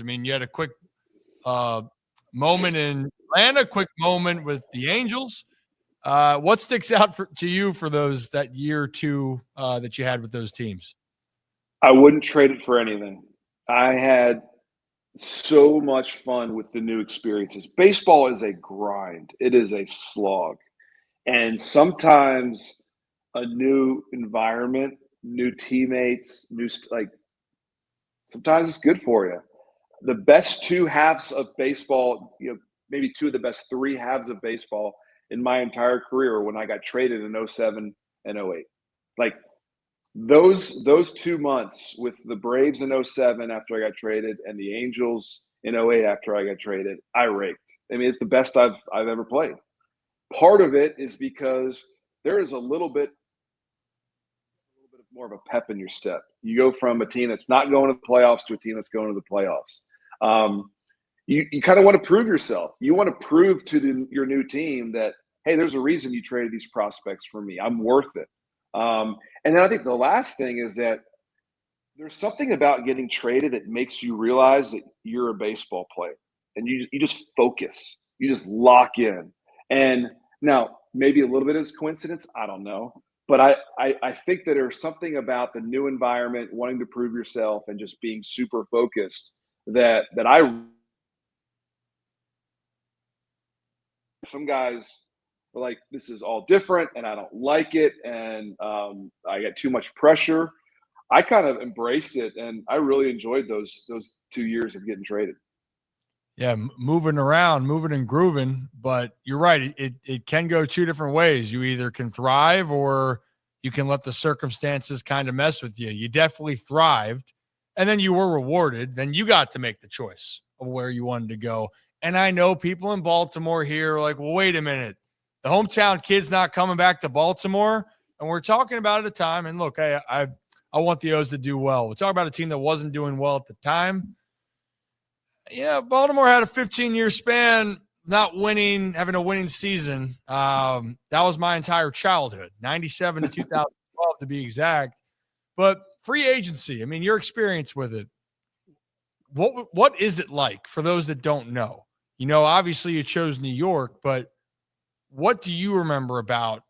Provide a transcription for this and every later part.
I mean, you had a quick moment in Atlanta, quick moment with the Angels. What sticks out to you for that year or two that you had with those teams? I wouldn't trade it for anything. I had so much fun with the new experiences. Baseball is a grind. It is a slog. And sometimes a new environment, new teammates, sometimes it's good for you. The best two halves of baseball, maybe two of the best three halves of baseball in my entire career when I got traded in 07 and 08. Like those 2 months with the Braves in 07 after I got traded and the Angels in 08 after I got traded, I raked. I mean, it's the best I've ever played. Part of it is because there is a little bit more of a pep in your step. You go from a team that's not going to the playoffs to a team that's going to the playoffs. You kind of want to prove yourself. You want to prove to your new team that, hey, there's a reason you traded these prospects for me. I'm worth it. And then I think the last thing is that there's something about getting traded that makes you realize that you're a baseball player, and you just focus. You just lock in. And now maybe a little bit is coincidence. I don't know. But I think that there's something about the new environment, wanting to prove yourself, and just being super focused that some guys are like, this is all different and I don't like it, and I get too much pressure. I kind of embraced it, and I really enjoyed those 2 years of getting traded. Yeah, moving around, moving and grooving, but you're right. It can go two different ways. You either can thrive or you can let the circumstances kind of mess with you. You definitely thrived, and then you were rewarded. Then you got to make the choice of where you wanted to go. And I know people in Baltimore here are like, well, wait a minute. The hometown kid's not coming back to Baltimore. And we're talking about it at a time. And look, I want the O's to do well. We're talking about a team that wasn't doing well at the time. Yeah, Baltimore had a 15-year span not winning, having a winning season. That was my entire childhood, 97 to 2012 to be exact. But free agency, I mean, your experience with it, what is it like for those that don't know? Obviously you chose New York, but what do you remember about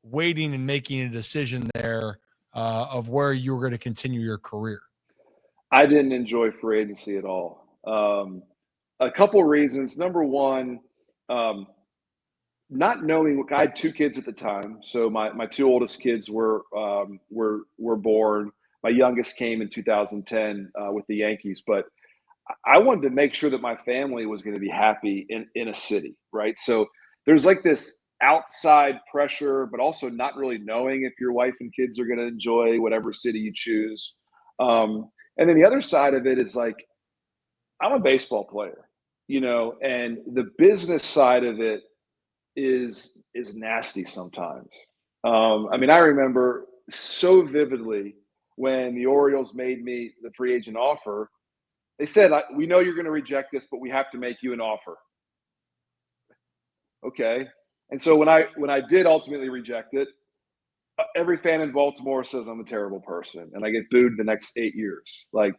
waiting and making a decision there of where you were going to continue your career? I didn't enjoy free agency at all. A couple of reasons. Number one, not knowing. I had two kids at the time, so my two oldest kids were born. My youngest came in 2010 with the Yankees, but I wanted to make sure that my family was going to be happy in a city, right? So there's like this outside pressure, but also not really knowing if your wife and kids are going to enjoy whatever city you choose. And then the other side of it is like, I'm a baseball player, and the business side of it is nasty sometimes. I mean, I remember so vividly when the Orioles made me the free agent offer. They said, we know you're going to reject this, but we have to make you an offer. Okay. And so when I did ultimately reject it, every fan in Baltimore says I'm a terrible person, and I get booed the next 8 years. Like,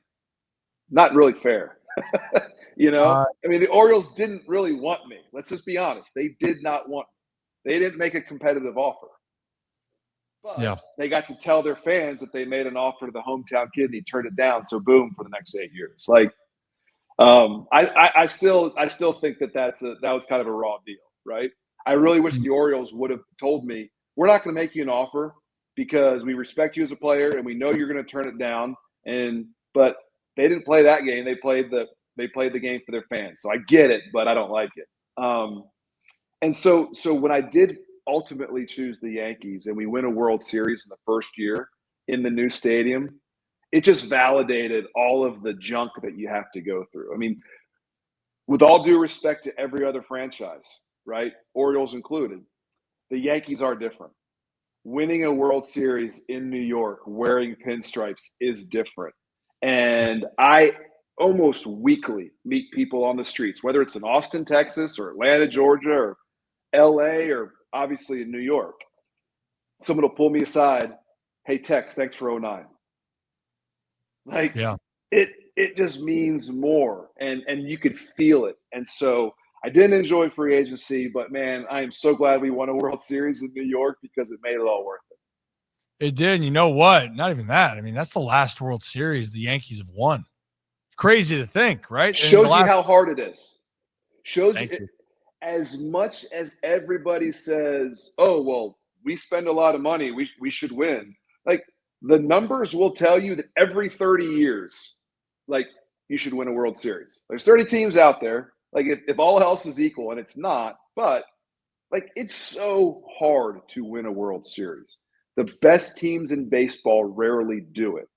not really fair. I mean, the Orioles didn't really want me. Let's just be honest. They did not want me. They didn't make a competitive offer. But they got to tell their fans that they made an offer to the hometown kid and he turned it down. So boom, for the next 8 years. Like, I still think that was kind of a raw deal, right? I really wish the Orioles would have told me, we're not going to make you an offer because we respect you as a player and we know you're going to turn it down. But they didn't play that game. They played the game for their fans. So I get it, but I don't like it. And so when I did ultimately choose the Yankees and we win a World Series in the first year in the new stadium, it just validated all of the junk that you have to go through. I mean, with all due respect to every other franchise, right? Orioles included, the Yankees are different. Winning a World Series in New York wearing pinstripes is different. And I almost weekly meet people on the streets, whether it's in Austin, Texas, or Atlanta, Georgia, or LA, or obviously in New York. Someone will pull me aside. Hey, Tex, thanks for 09. Like, it just means more, and you could feel it. And so I didn't enjoy free agency, but man, I am so glad we won a World Series in New York because it made it all worth it. It did. And you know what? Not even that. I mean, that's the last World Series the Yankees have won. Crazy to think, right? I mean, Shows you how hard it is. Shows Thank you you. as much as everybody says, "Oh, well, we spend a lot of money, we should win." Like, the numbers will tell you that every 30 years, like, you should win a World Series. There's 30 teams out there. Like, if all else is equal, and it's not, but like, it's so hard to win a World Series. The best teams in baseball rarely do it.